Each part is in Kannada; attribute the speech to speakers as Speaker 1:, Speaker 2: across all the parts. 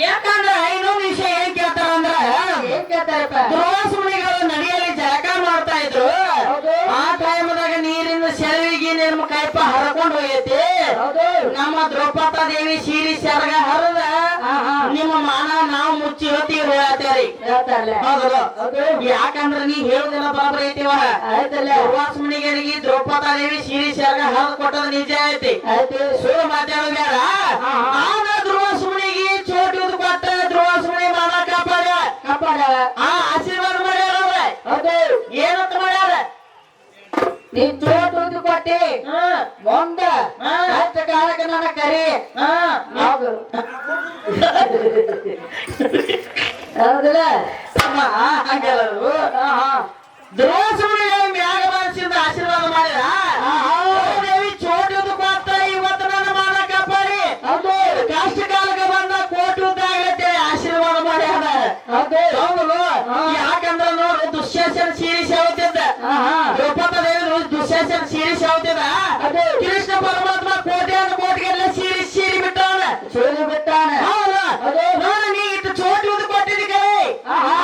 Speaker 1: ಯಾಕಂದ್ರೆ ಇನ್ನೊಂದು ವಿಷಯ ಏನ್ ಕೇಳ್ತಾರ ಅಂದ್ರ
Speaker 2: ಏನ್ ಕೇಳ್ತಾರಪ್ಪ
Speaker 1: ದ್ರೋಸುಮಣಿಗಳು ನಡಿಯಲ್ಲಿ ಜಳಕ ಮಾಡ್ತಾ ಇದ್ರು ಆ ಟೈಮ್ದಾಗ ನೀರಿನ ಸೆಳವಿಗೆ ನಿಮ್ಮ ಕೈಪ ಹರಕೊಂಡು ಹೋಗೈತಿ ನಮ್ಮ ದ್ರೌಪದ ದೇವಿ ಸೀರಿ ಸೆರಗ ಹರದ ನಿಮ್ಮ ಮಾನ ನಾವು ಮುಚ್ಚಿ ಹೊತ್ತಿ ಹೇಳ್ತೇರಿ ಹೌದಲ್ಲ ಯಾಕಂದ್ರ ನೀ ಹೇಳುದಿಲ್ಲ ಬರಬರಿ ಐತಿವ ದ್ರೋಸುಮಣಿಗಳಿಗೆ ದ್ರೌಪದ ದೇವಿ ಸೀರಿ ಸೆರಗ ಹರದ ಕೊಟ್ಟದ ನಿಜ ಐತಿ ಸುಳ್ಳು ಮಾತಾಡೋದು ಬೇಡ ಆಗ ದ್ರೋಸುಮಣಿಗೆ ಚೋಟುದು ಕೊಟ್ಟ ದ್ರೋಸುಮಣಿ ಮಾನ ಕಾಪಾಡ ಆಶೀರ್ವಾದ ಮಾಡ್ಯಾರ ಏನಂತ ಮಾಡ್ಯಾರ
Speaker 2: ನೀ ಚೋಟುದು ಕೊಟ್ಟಿ ಮುಂದ ಕಷ್ಟ ಕಾಲಕ್ಕೆ ನನ್ನ ಕರಿ ಹೌದಲ್ಲ
Speaker 1: ದ್ರೋಸುಮಣಿಗಳ ಮ್ಯಾಗ ಮನಸ್ಸಿಂದ ಆಶೀರ್ವಾದ ಮಾಡಿದ ದೇವಿ ಚೋಟುದು ಕೊಟ್ಟ ಇವತ್ತು ನನ್ನ ಮಾನ ಕಾಪಾಡಿ ಕಷ್ಟ ಕಾಲಕ್ಕೆ ಬಂದ ಕೋಟುದ್ದಾಗತ್ತೆ ಆಶೀರ್ವಾದ ಮಾಡ್ಯಾರ ಹೌದು ಯಾಕಂದ್ರ ನೋಡು ದುಶ್ಯಾಸನ ಸೀರಿ ಸೇವತಿದ್ದ ದ್ರೌಪದ ದೇವಿ ದುಶ್ಯಾಸನ ಸೀರಿ ಸೇವತಿದ್ದ ಕೃಷ್ಣ ಪರಮಾತ್ಮ ಕೋಟಿಗೆಲ್ಲ ಸೀರಿ ಬಿಟ್ಟಾನ ನಾನು ನೀ ಇಟ್ಟು ಚೋಟುದು ಕೊಟ್ಟಿದ್ದ ಕರೆ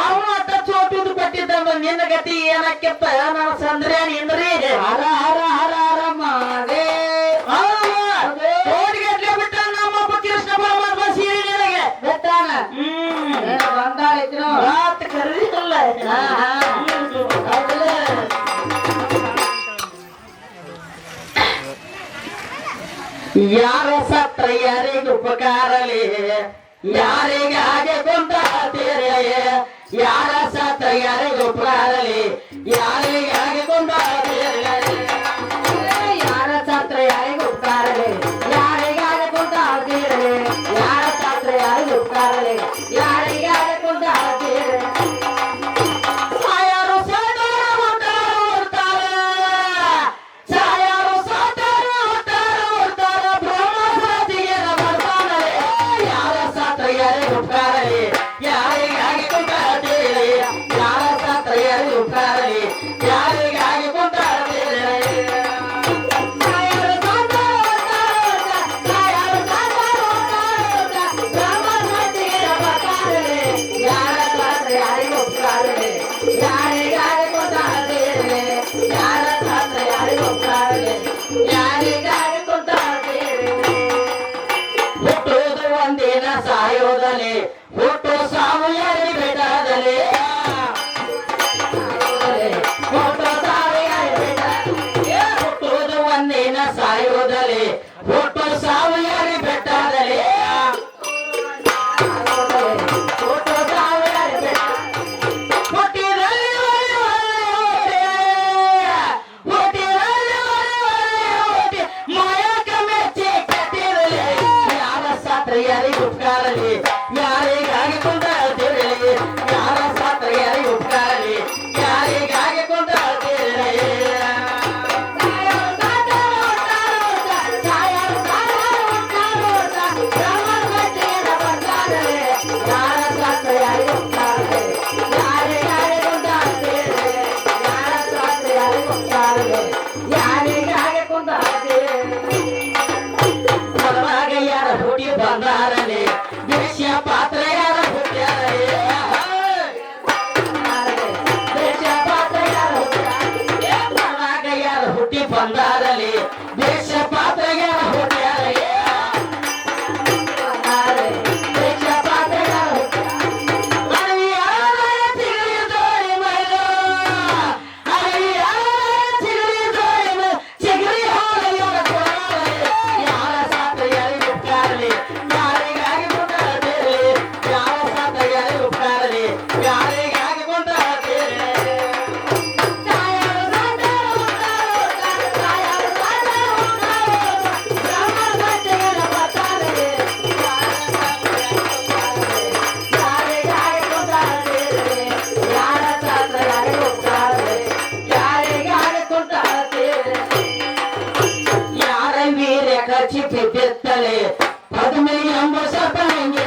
Speaker 1: ಅವನು ಅಟ್ಟ ಚೋಟುದು ಕೊಟ್ಟಿದ್ದ ನಿನ್ನ ಗತಿ ಏನಕ್ಕೆಪ್ಪ ನನ್ನ ಸಂದ್ರ್ಯಾನಿ ಇಂದ್ರಿ
Speaker 2: ಹರ ಹರ ಹರ ಹರ ಮಾರೇ
Speaker 1: ಕೋಟಿಗೆಟ್ಲೆ ಬಿಟ್ಟ ನಮ್ಮಪ್ಪ ಕೃಷ್ಣ ಪರಮಾತ್ಮ ಸೀರಿ ನಿನಗೆ
Speaker 2: ಬಿಟ್ಟಾನ ಬಂದಾಳಿದ್ರು
Speaker 1: ಮಾತು ಕರೀಲ್ಲ ಯಾರ ಸತ್ರ ಯಾರಿಗೆ ಉಪಕಾರಲಿ ಯಾರಿಗಾಗೆ ಕೊಂದಾತೀರೆ ಯಾರ ಸತ್ರ ಯಾರಿಗೆ ಉಪಕಾರಲಿ ಯಾರಿಗಾಗೆ ಕೊಂದಾತೀರೆ
Speaker 2: ಯಾರ ಛಾತ್ರ ಯಾರಿಗೆ ಉಪಕಾರಲಿ ಯಾರಿಗಾಗ ಕೊಂದಾಡ್ತೀರಿ ಯಾರ ಛಾತ್ರ ಯಾರಿಗೆ ಉಪಕಾರಲಿ ಯಾರಿಗಾಗ ಕೊಂದಾಡ್ತೀರಿ
Speaker 1: ಸಾಯಾರು ಸಾಟಾರ ಸಾಯಾರು ಸಾಟಾರ ಬ್ರಹ್ಮರಾಜಿಗೆ ಬರ್ತಾನೆ ಯಾರ ಸಾತ್ರ ಯಾರಿಗೆ ಉಪಕಾರಲಿ ಯಾರಿಗಾಗಿ ಕೊಂದಾಡ್ತೀರಿ ಯಾರ ಸಾತ್ರ ಯಾರಿಗೆ ಉಪಕಾರಲಿ ಯಾರಿಗಾಗಿ ಕೊಂದಾಡ್ತೀರಿ ಹುಟ್ಟುವುದು ಒಂದಿನ ಸಾಯೋದಲೆ ಹುಟ್ಟು ಸಾವು ಯಾರಿ ಬೇಟಾದಲೆ ಹುಟ್ಟು ಸಾವು ಯಾರಿ ಬೇಟ ಹುಟ್ಟುವುದು ಒಂದಿನ ಸಾಯೋದಲೆ ಹುಟ್ಟು ಸಾವು ಯಾರಿ ಬೆಟ್ಟಾದಲೆ ಹುಟ್ಟು ಸಾವು ಯಾರಿ ಬೆಟ್ಟ ಹುಟ್ಟಿದಲ್ಲಿ ಮಾಯಕ ಮೆಚ್ಚಿ ಕಟ್ಟಿರಲಿ ಯಾರ ಸಾತ್ರ ಯಾರಿಗೆ ಉಪಕಾರಲಿ ಯಾರಿಗಾಗಿ ಕೊಂದಾಡ್ತಿರಲಿ ಯಾರ ಸಾತ್ರ ಯಾರಿಗೆ ಉಪಕಾರಲಿ ಯಾರಿಗಾಗಿ ಕೊಂದಾಡ್ತಿರಲಿ ಮನವಾಗ ಯಾರ ಹುಟ್ಟಿ ಬಂದಾರಲಿ ದೇಶ ಪಾತ್ರ ಯಾರ ಹುಟ್ಟ್ಯಾರಲಿ ದೇಶ ಪಾತ್ರ ಯಾರ ಮನವಾಗ ಯಾರ ಹುಟ್ಟಿ ಬಂದಾರಲಿ ದೇಶ ಪಾತ್ರ ಯಾರ ಹುಟ್ಟ್ಯಾರಲಿ ದೇಶ ಪಾತ್ರ ಯಾರ ಬಿತ್ತಲೆ 15 ಎಂಬ ಸರ್ಪ ಹೆಂಗೆ